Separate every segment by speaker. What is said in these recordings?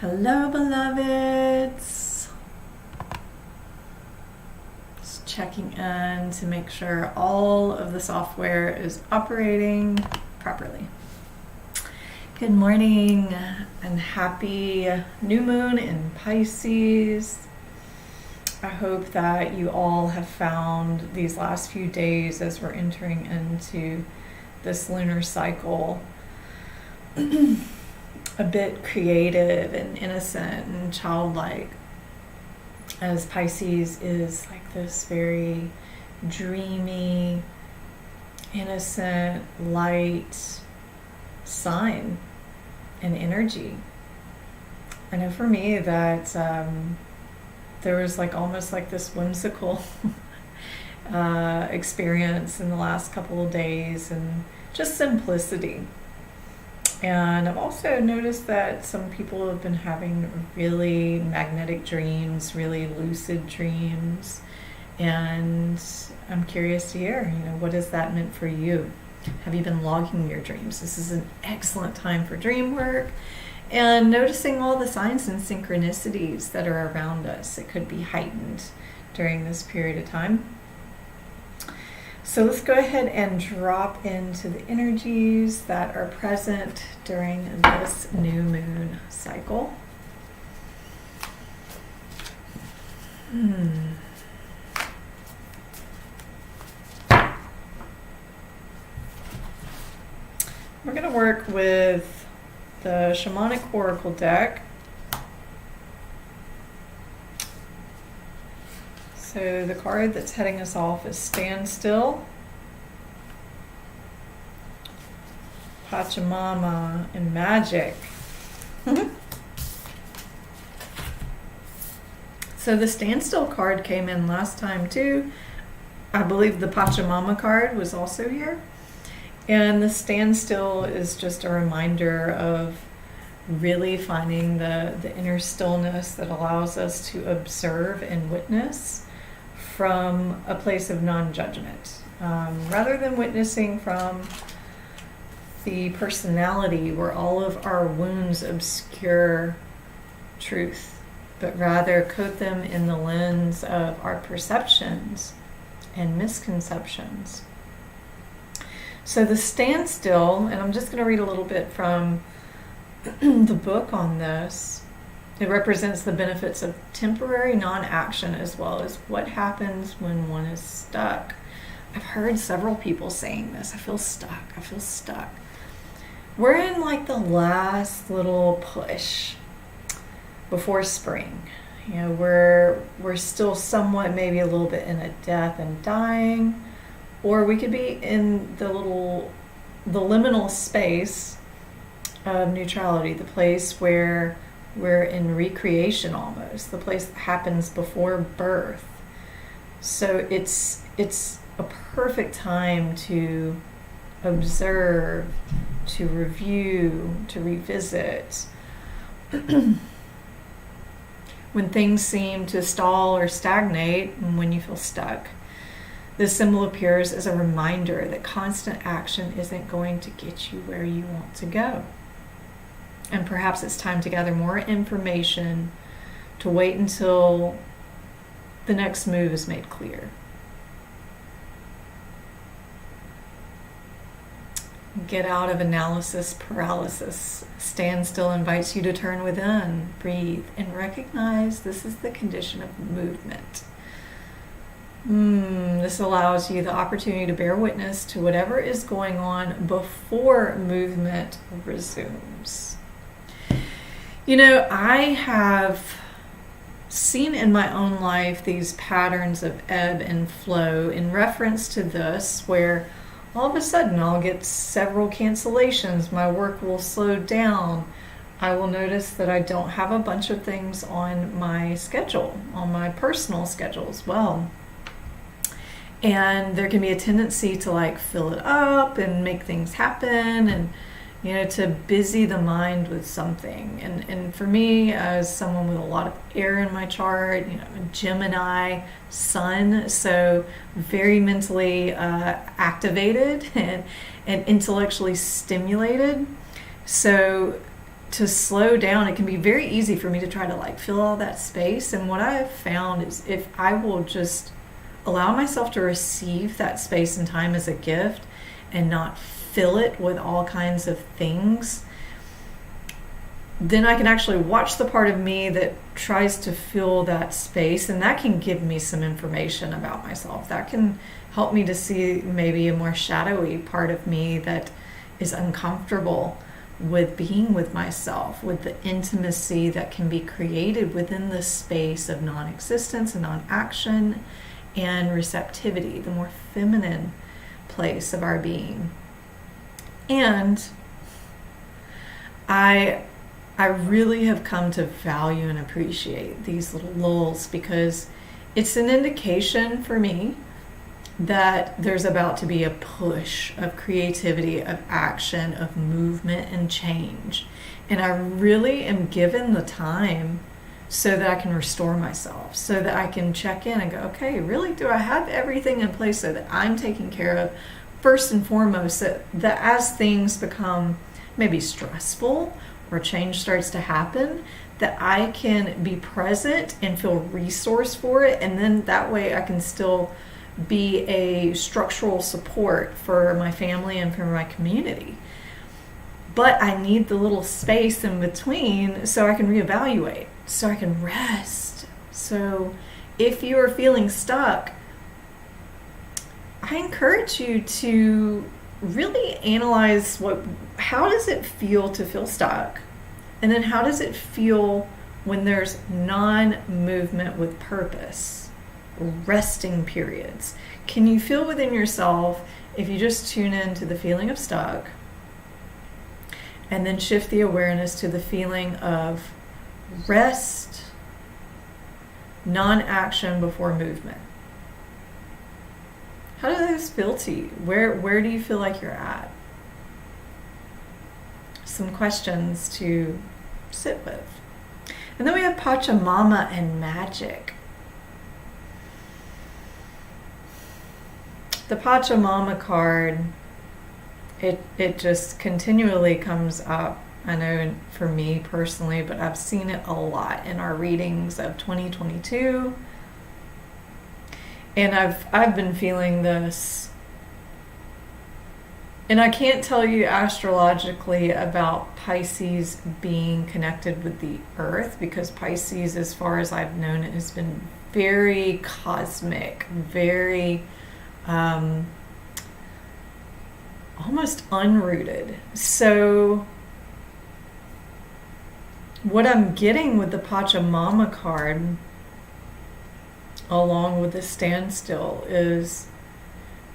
Speaker 1: Hello, beloveds. Just checking in to make sure all of the software is operating properly. Good morning and happy new moon in Pisces. I hope that you all have found these last few days as we're entering into this lunar cycle a bit creative and innocent and childlike, as Pisces is like this very dreamy, innocent, light sign and energy. I know for me that there was like almost like this whimsical experience in the last couple of days, and just simplicity. And I've also noticed that some people have been having really magnetic dreams, really lucid dreams. And I'm curious to hear, what has that meant for you? Have you been logging your dreams? This is an excellent time for dream work and noticing all the signs and synchronicities that are around us. It could be heightened during this period of time. So let's go ahead and drop into the energies that are present during this new moon cycle. We're going to work with the Shamanic Oracle deck. So the card that's heading us off is Stand Still, Pachamama, and Magic. So the Stand Still card came in last time too. I believe the Pachamama card was also here. And the Stand Still is just a reminder of really finding the inner stillness that allows us to observe and witness from a place of non-judgment, rather than witnessing from the personality where all of our wounds obscure truth, but rather coat them in the lens of our perceptions and misconceptions. So the standstill, and I'm just going to read a little bit from the book on this. It represents the benefits of temporary non-action, as well as what happens when one is stuck. I've heard several people saying this. I feel stuck. We're in like the last little push before spring. We're still somewhat, maybe a little bit in a death and dying, or we could be in the liminal space of neutrality, the place where we're in recreation almost, the place that happens before birth. So it's a perfect time to observe, to review, to revisit. When things seem to stall or stagnate, and when you feel stuck, this symbol appears as a reminder that constant action isn't going to get you where you want to go. And perhaps it's time to gather more information, to wait until the next move is made clear. Get out of analysis paralysis. Stand Still invites you to turn within, breathe, and recognize this is the condition of movement. This allows you the opportunity to bear witness to whatever is going on before movement resumes. I have seen in my own life these patterns of ebb and flow in reference to this, where all of a sudden I'll get several cancellations, my work will slow down, I will notice that I don't have a bunch of things on my schedule, on my personal schedule as well. And there can be a tendency to fill it up and make things happen, and to busy the mind with something. And for me, as someone with a lot of air in my chart, a Gemini sun, so very mentally activated and intellectually stimulated. So to slow down. It can be very easy for me to try to like fill all that space. And what I have found is if I will just allow myself to receive that space and time as a gift and not fill it with all kinds of things, then I can actually watch the part of me that tries to fill that space, and that can give me some information about myself. That can help me to see maybe a more shadowy part of me that is uncomfortable with being with myself, with the intimacy that can be created within the space of non-existence and non-action and receptivity, the more feminine place of our being. And I really have come to value and appreciate these little lulls, because it's an indication for me that there's about to be a push of creativity, of action, of movement and change. And I really am given the time so that I can restore myself, so that I can check in and go, okay, really, do I have everything in place so that I'm taken care of first and foremost, that as things become maybe stressful or change starts to happen, that I can be present and feel resourced for it, and then that way I can still be a structural support for my family and for my community. But I need the little space in between so I can reevaluate, so I can rest. So if you are feeling stuck, I encourage you to really analyze how does it feel to feel stuck? And then how does it feel when there's non-movement with purpose, resting periods? Can you feel within yourself, if you just tune into the feeling of stuck and then shift the awareness to the feeling of rest, non-action before movement? How do those feel to you? Where do you feel like you're at? Some questions to sit with. And then we have Pachamama and magic. The Pachamama card, it just continually comes up. I know for me personally, but I've seen it a lot in our readings of 2022. And I've been feeling this, and I can't tell you astrologically about Pisces being connected with the earth, because Pisces, as far as I've known it, has been very cosmic, very almost unrooted. So what I'm getting with the Pachamama card, along with the standstill, is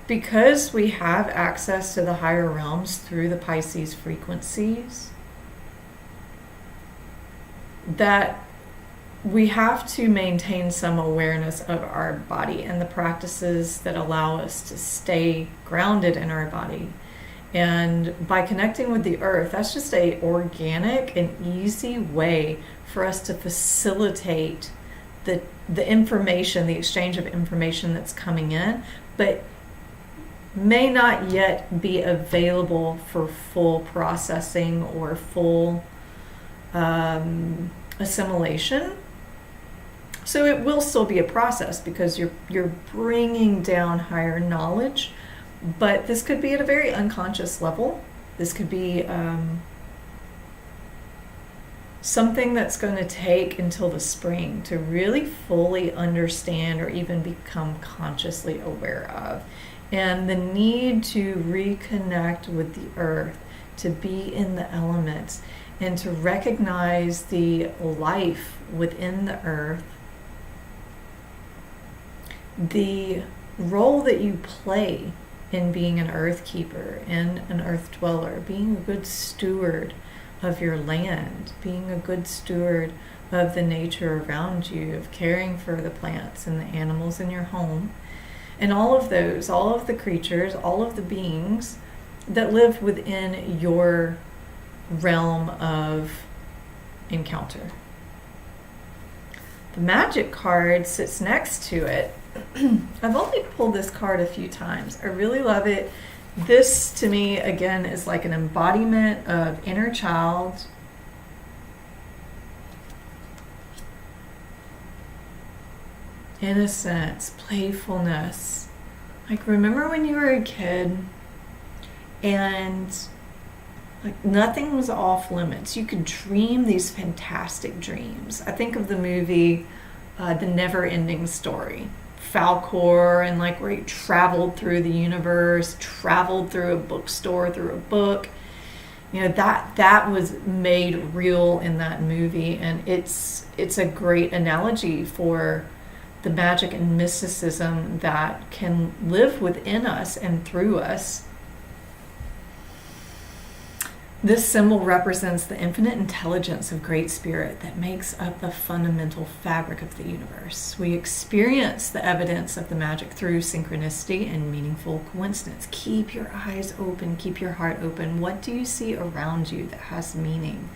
Speaker 1: because we have access to the higher realms through the Pisces frequencies, that we have to maintain some awareness of our body and the practices that allow us to stay grounded in our body. And by connecting with the earth, that's just a organic and easy way for us to facilitate the information, the exchange of information that's coming in, but may not yet be available for full processing or full assimilation. So it will still be a process, because you're bringing down higher knowledge, but this could be at a very unconscious level. This could be something that's going to take until the spring to really fully understand or even become consciously aware of. And the need to reconnect with the earth, to be in the elements, and to recognize the life within the earth, the role that you play in being an earth keeper and an earth dweller, being a good steward of your land, being a good steward of the nature around you, of caring for the plants and the animals in your home, and all of the creatures, all of the beings that live within your realm of encounter. The magic card sits next to it. I've only pulled this card a few times. I really love it. This, to me, again, is like an embodiment of inner child innocence, playfulness. Like, remember when you were a kid and like nothing was off limits? You could dream these fantastic dreams. I think of the movie The Never Ending Story. Falcor, and like where he traveled through the universe, traveled through a bookstore, through a book. You know, that was made real in that movie, and it's a great analogy for the magic and mysticism that can live within us and through us. This symbol represents the infinite intelligence of Great Spirit that makes up the fundamental fabric of the universe. We experience the evidence of the magic through synchronicity and meaningful coincidence. Keep your eyes open, keep your heart open. What do you see around you that has meaning?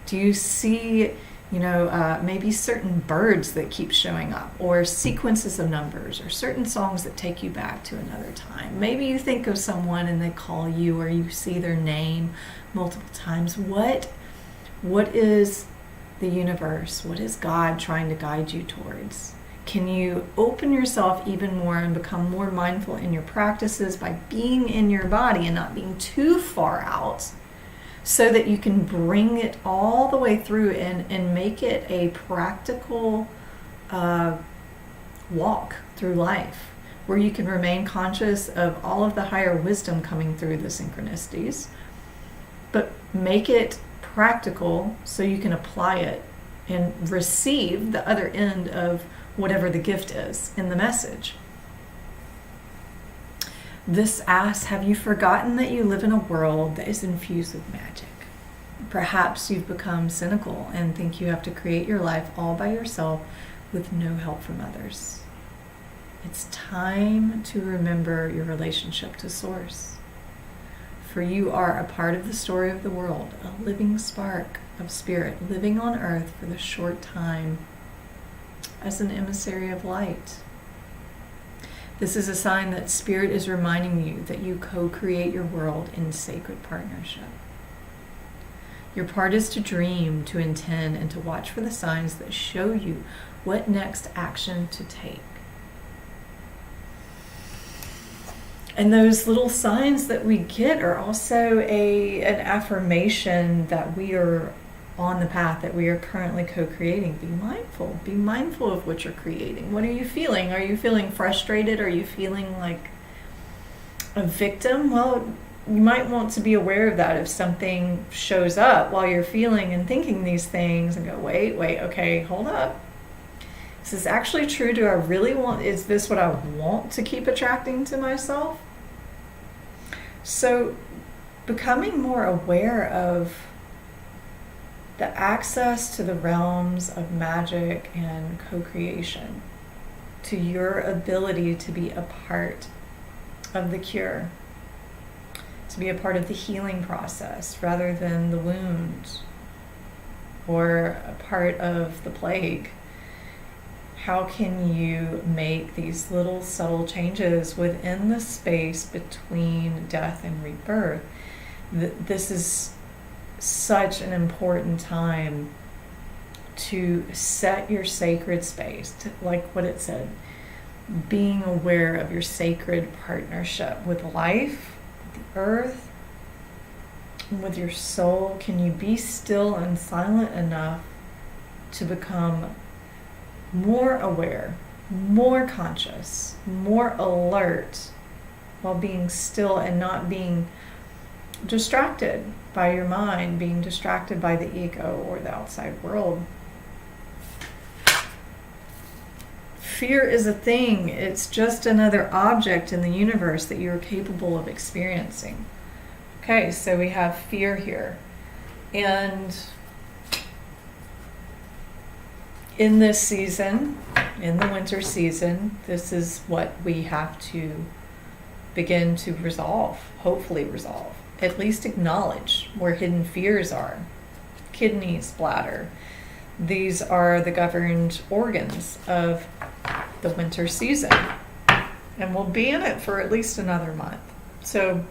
Speaker 1: Do you see, maybe certain birds that keep showing up, or sequences of numbers, or certain songs that take you back to another time? Maybe you think of someone and they call you, or you see their name multiple times. What is the universe? What is God trying to guide you towards? Can you open yourself even more and become more mindful in your practices by being in your body and not being too far out, so that you can bring it all the way through and make it a practical walk through life, where you can remain conscious of all of the higher wisdom coming through the synchronicities, but make it practical so you can apply it and receive the other end of whatever the gift is in the message. This asks, have you forgotten that you live in a world that is infused with magic? Perhaps you've become cynical and think you have to create your life all by yourself with no help from others. It's time to remember your relationship to Source. For you are a part of the story of the world, a living spark of spirit living on earth for the short time as an emissary of light. This is a sign that Spirit is reminding you that you co-create your world in sacred partnership. Your part is to dream, to intend, and to watch for the signs that show you what next action to take. And those little signs that we get are also an affirmation that we are on the path, that we are currently co-creating. Be mindful. Be mindful of what you're creating. What are you feeling? Are you feeling frustrated? Are you feeling like a victim? Well, you might want to be aware of that if something shows up while you're feeling and thinking these things, and go, wait, okay, hold up. Is this actually true? Do I really want, is this what I want to keep attracting to myself? So becoming more aware of the access to the realms of magic and co-creation, to your ability to be a part of the cure, to be a part of the healing process rather than the wound, or a part of the plague. How can you make these little subtle changes within the space between death and rebirth? This is such an important time to set your sacred space, like what it said, being aware of your sacred partnership with life, with the earth, and with your soul. Can you be still and silent enough to become more aware, more conscious, more alert, while being still and not being distracted by your mind, being distracted by the ego or the outside world? Fear is a thing. It's just another object in the universe that you're capable of experiencing. Okay, so we have fear here. And in this season, in the winter season, this is what we have to begin to resolve, hopefully resolve, at least acknowledge where hidden fears are. Kidneys, bladder. These are the governed organs of the winter season, and we'll be in it for at least another month. So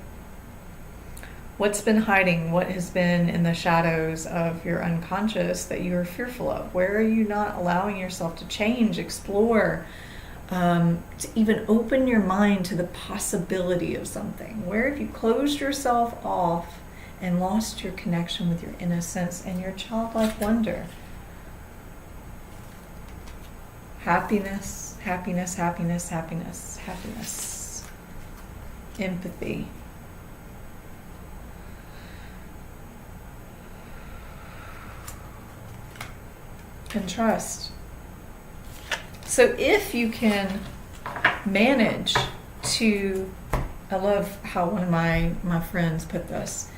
Speaker 1: what's been hiding? What has been in the shadows of your unconscious that you are fearful of? Where are you not allowing yourself to change, explore, to even open your mind to the possibility of something. Where have you closed yourself off and lost your connection with your innocence and your childlike wonder? Happiness, happiness, happiness, happiness, happiness. Empathy. And trust. So if you can manage to, I love how one of my friends put this,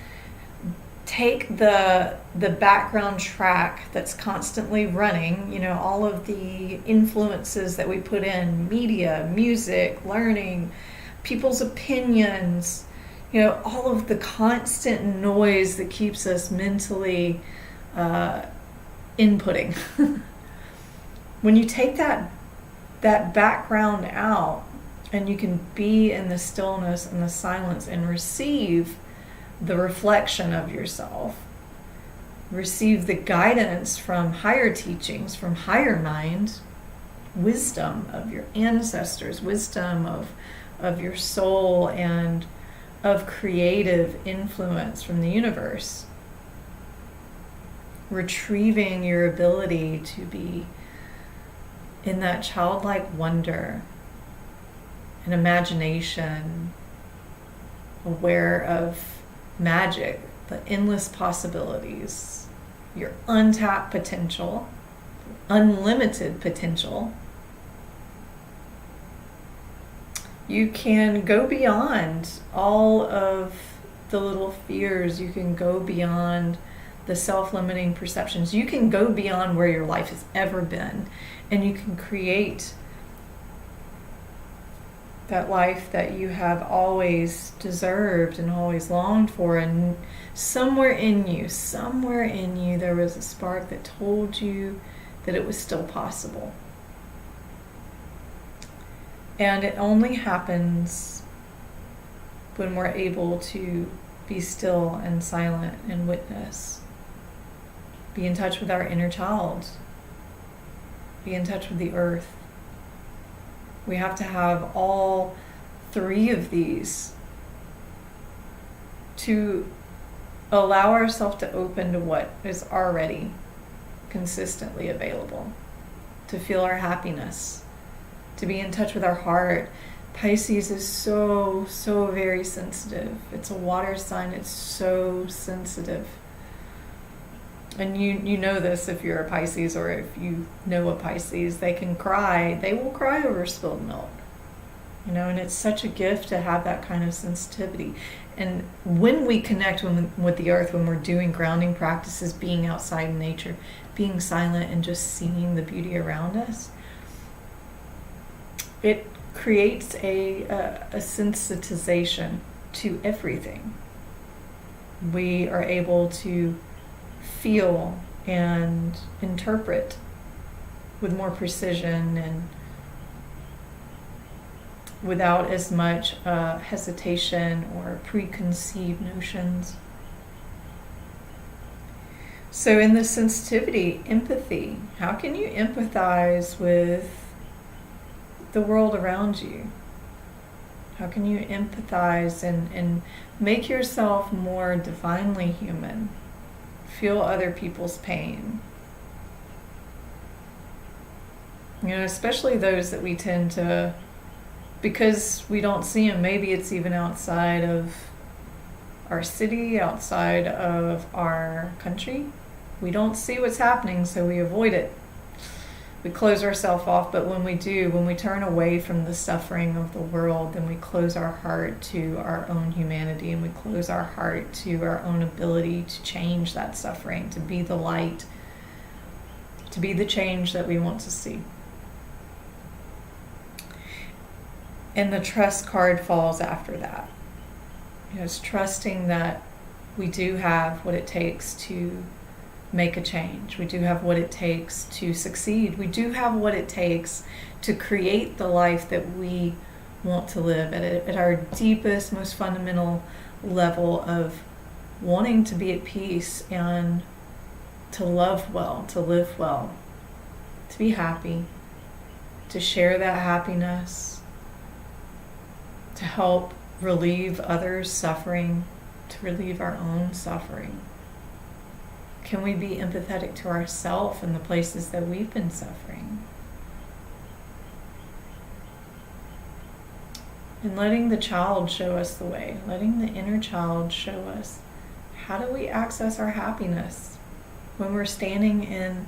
Speaker 1: take the background track that's constantly running, you know, all of the influences that we put in, media, music, learning, people's opinions, you know, all of the constant noise that keeps us mentally inputting. When you take that background out and you can be in the stillness and the silence and receive the reflection of yourself, receive the guidance from higher teachings, from higher mind, wisdom of your ancestors, wisdom of your soul, and of creative influence from the universe, retrieving your ability to be in that childlike wonder and imagination, aware of magic, the endless possibilities, your untapped potential, unlimited potential. You can go beyond all of the little fears. You can go beyond the self-limiting perceptions. You can go beyond where your life has ever been, and you can create that life that you have always deserved and always longed for. And somewhere in you, there was a spark that told you that it was still possible. And it only happens when we're able to be still and silent and witness. Be in touch with our inner child. Be in touch with the earth. We have to have all three of these to allow ourselves to open to what is already consistently available, to feel our happiness, to be in touch with our heart. Pisces is so very sensitive. It's a water sign. It's so sensitive. And you know this if you're a Pisces, or if you know a Pisces, they can cry. They will cry over spilled milk. You know, and it's such a gift to have that kind of sensitivity. And when we connect with the earth, when we're doing grounding practices, being outside in nature, being silent and just seeing the beauty around us, it creates a sensitization to everything. We are able to feel and interpret with more precision and without as much hesitation or preconceived notions. So in this sensitivity, empathy, how can you empathize with the world around you? How can you empathize and make yourself more divinely human? Feel other people's pain. You know, especially those that we tend to, because we don't see them, maybe it's even outside of our city, outside of our country. We don't see what's happening, so we avoid it. We close ourselves off, but when we do, when we turn away from the suffering of the world, then we close our heart to our own humanity, and we close our heart to our own ability to change that suffering, to be the light, to be the change that we want to see. And the trust card falls after that. You know, it's trusting that we do have what it takes to make a change. We do have what it takes to succeed. We do have what it takes to create the life that we want to live at our deepest, most fundamental level of wanting to be at peace and to love well, to live well, to be happy, to share that happiness, to help relieve others' suffering, to relieve our own suffering? Can we be empathetic to ourselves in the places that we've been suffering? And letting the child show us the way, letting the inner child show us, how do we access our happiness when we're standing in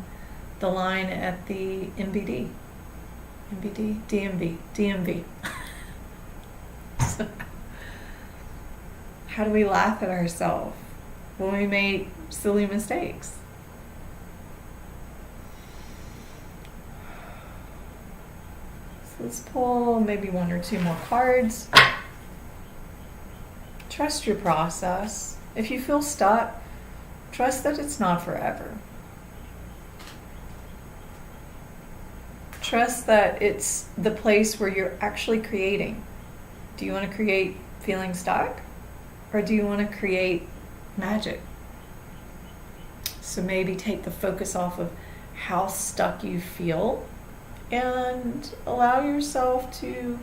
Speaker 1: the line at the DMV. So, how do we laugh at ourselves when we make silly mistakes? So let's pull maybe one or two more cards. Trust your process. If you feel stuck, trust that it's not forever. Trust that it's the place where you're actually creating. Do you want to create feeling stuck? Or do you want to create magic? So maybe take the focus off of how stuck you feel and allow yourself to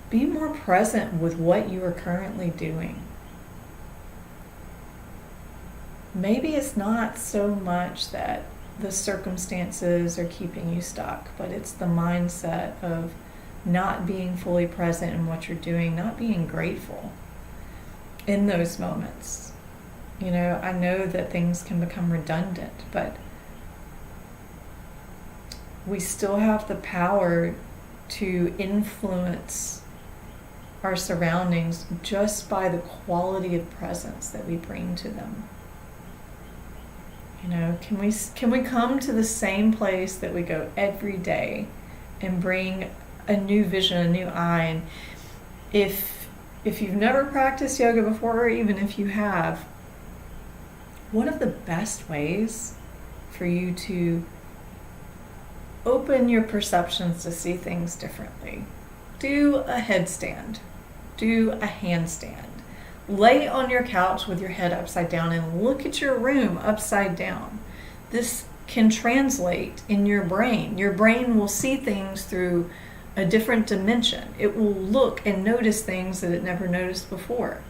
Speaker 1: be more present with what you are currently doing. Maybe it's not so much that the circumstances are keeping you stuck, but it's the mindset of not being fully present in what you're doing, not being grateful in those moments. You know, I know that things can become redundant, but we still have the power to influence our surroundings just by the quality of presence that we bring to them. You know, can we come to the same place that we go every day and bring a new vision, a new eye? And if you've never practiced yoga before, or even if you have, one of the best ways for you to open your perceptions to see things differently, do a headstand, do a handstand. Lay on your couch with your head upside down and look at your room upside down. This can translate in your brain. Your brain will see things through a different dimension. It will look and notice things that it never noticed before.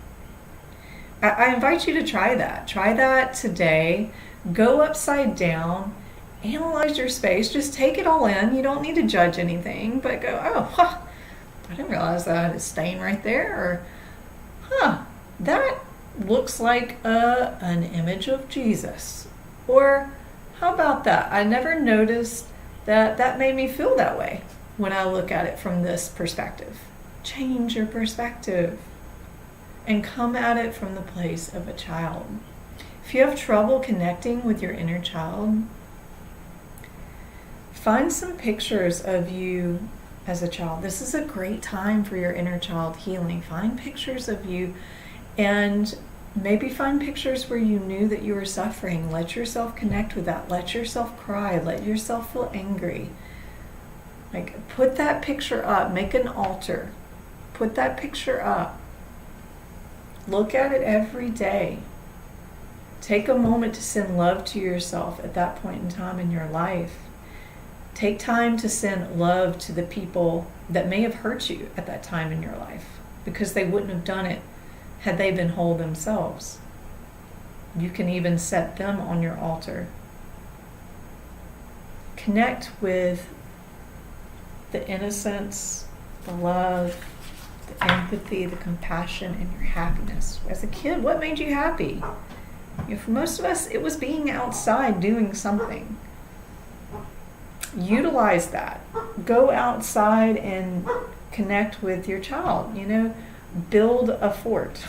Speaker 1: I invite you to try that. Try that today. Go upside down. Analyze your space. Just take it all in. You don't need to judge anything, but go, oh, I didn't realize that it's staying right there. Or, that looks like an image of Jesus. Or how about that? I never noticed that made me feel that way when I look at it from this perspective. Change your perspective and come at it from the place of a child. If you have trouble connecting with your inner child, find some pictures of you as a child. This is a great time for your inner child healing. Find pictures of you. And maybe find pictures where you knew that you were suffering. Let yourself connect with that. Let yourself cry. Let yourself feel angry. Like, put that picture up. Make an altar. Put that picture up. Look at it every day. Take a moment to send love to yourself at that point in time in your life. Take time to send love to the people that may have hurt you at that time in your life, because they wouldn't have done it had they been whole themselves. You can even set them on your altar. Connect with the innocence, the love, the empathy, the compassion, and your happiness. As a kid, what made you happy? You know, for most of us, it was being outside doing something. Utilize that. Go outside and connect with your child. You know, build a fort.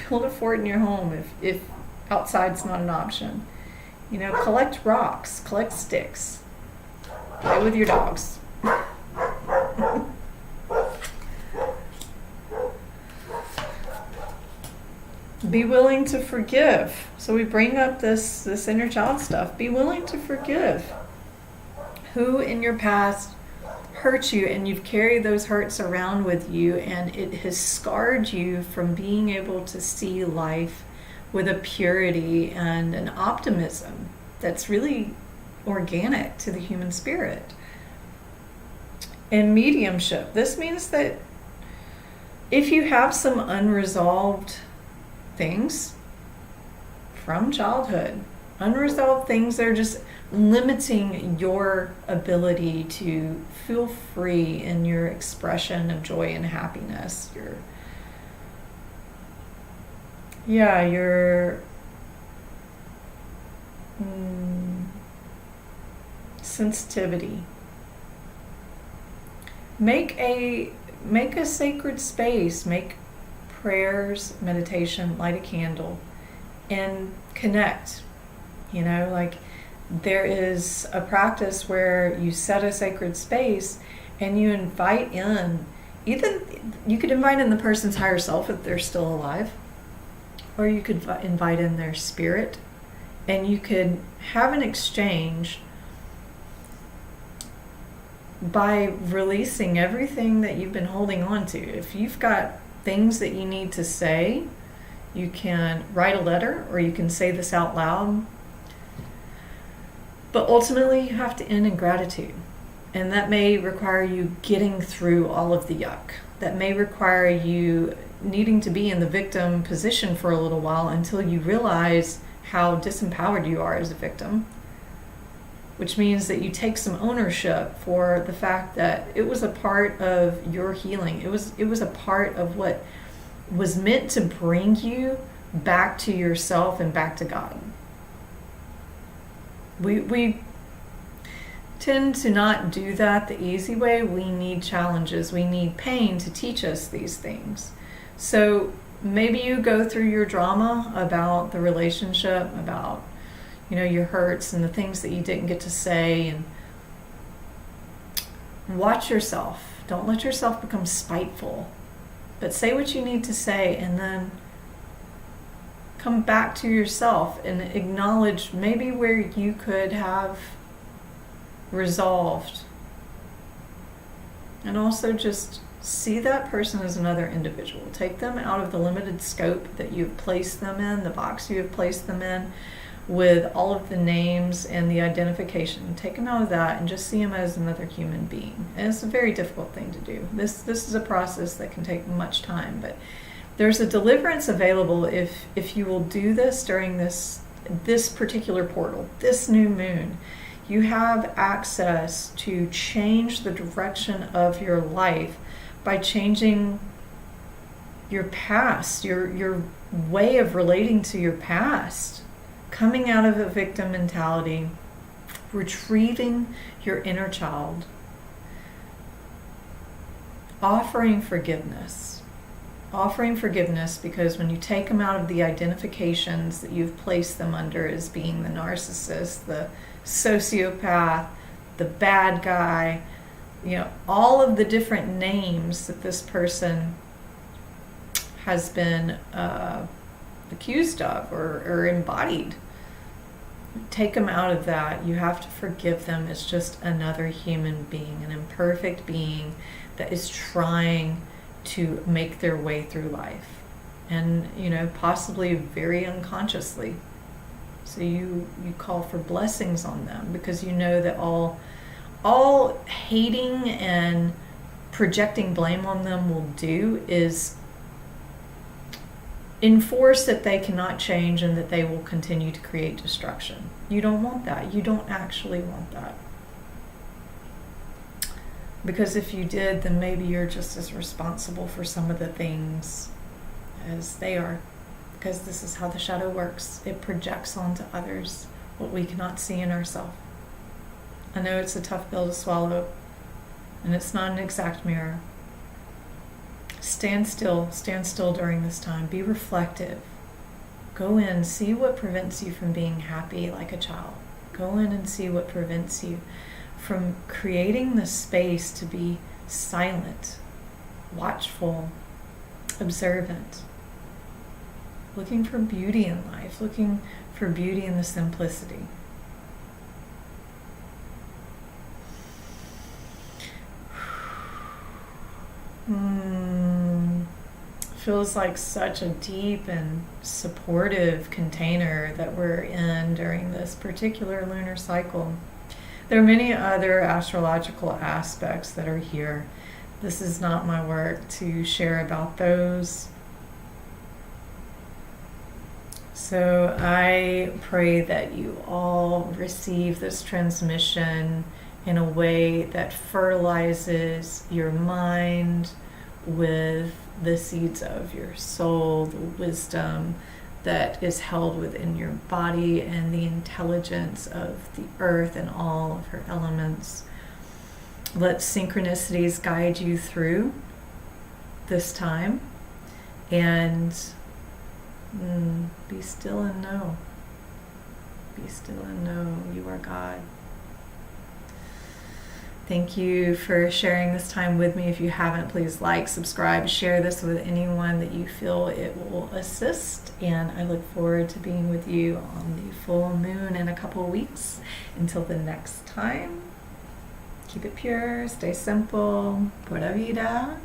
Speaker 1: Build a fort in your home if outside's not an option. You know, collect rocks, collect sticks. Play with your dogs. Be willing to forgive. So we bring up this inner child stuff. Be willing to forgive. Who in your past hurt you, and you've carried those hurts around with you, and it has scarred you from being able to see life with a purity and an optimism that's really organic to the human spirit. And mediumship, this means that if you have some unresolved things from childhood, unresolved things that are just limiting your ability to feel free in your expression of joy and happiness, your sensitivity. Make a sacred space, make prayers, meditation, light a candle, and connect. Like there is a practice where you set a sacred space and you invite in, either you could invite in the person's higher self if they're still alive, or you could invite in their spirit, and you could have an exchange by releasing everything that you've been holding on to. If you've got things that you need to say, you can write a letter or you can say this out loud. But ultimately, you have to end in gratitude. And that may require you getting through all of the yuck. That may require you needing to be in the victim position for a little while until you realize how disempowered you are as a victim. Which means that you take some ownership for the fact that it was a part of your healing. It was a part of what was meant to bring you back to yourself and back to God. We tend to not do that the easy way. We need challenges. We need pain to teach us these things. So maybe you go through your drama about the relationship, about your hurts and the things that you didn't get to say, and watch yourself. Don't let yourself become spiteful, but say what you need to say, and then come back to yourself and acknowledge maybe where you could have resolved. And also just see that person as another individual. Take them out of the limited scope that you've placed them in, the box you have placed them in, with all of the names and the identification. Take them out of that and just see them as another human being. And it's a very difficult thing to do. This is a process that can take much time, but there's a deliverance available if you will do this during this particular portal, this new moon. You have access to change the direction of your life by changing your past, your way of relating to your past. Coming out of a victim mentality, retrieving your inner child, offering forgiveness because when you take them out of the identifications that you've placed them under as being the narcissist, the sociopath, the bad guy, all of the different names that this person has been accused of or embodied. Take them out of that. You have to forgive them as just another human being, an imperfect being that is trying to make their way through life, and possibly very unconsciously. So you call for blessings on them, because you know that all hating and projecting blame on them will do is enforce that they cannot change and that they will continue to create destruction. You don't want that. You don't actually want that. Because if you did, then maybe you're just as responsible for some of the things as they are. Because this is how the shadow works. It projects onto others what we cannot see in ourselves. I know it's a tough pill to swallow, and it's not an exact mirror. Stand still during this time. Be reflective. Go in, see what prevents you from being happy like a child. Go in and see what prevents you from creating the space to be silent, watchful, observant, looking for beauty in life, looking for beauty in the simplicity. Feels like such a deep and supportive container that we're in during this particular lunar cycle. There are many other astrological aspects that are here. This is not my work to share about those. So I pray that you all receive this transmission in a way that fertilizes your mind with the seeds of your soul, the wisdom that is held within your body, and the intelligence of the earth and all of her elements. Let synchronicities guide you through this time, and be still and know. Be still and know you are God. Thank you for sharing this time with me. If you haven't, please like, subscribe, share this with anyone that you feel it will assist. And I look forward to being with you on the full moon in a couple of weeks. Until the next time, keep it pure, stay simple, pura vida.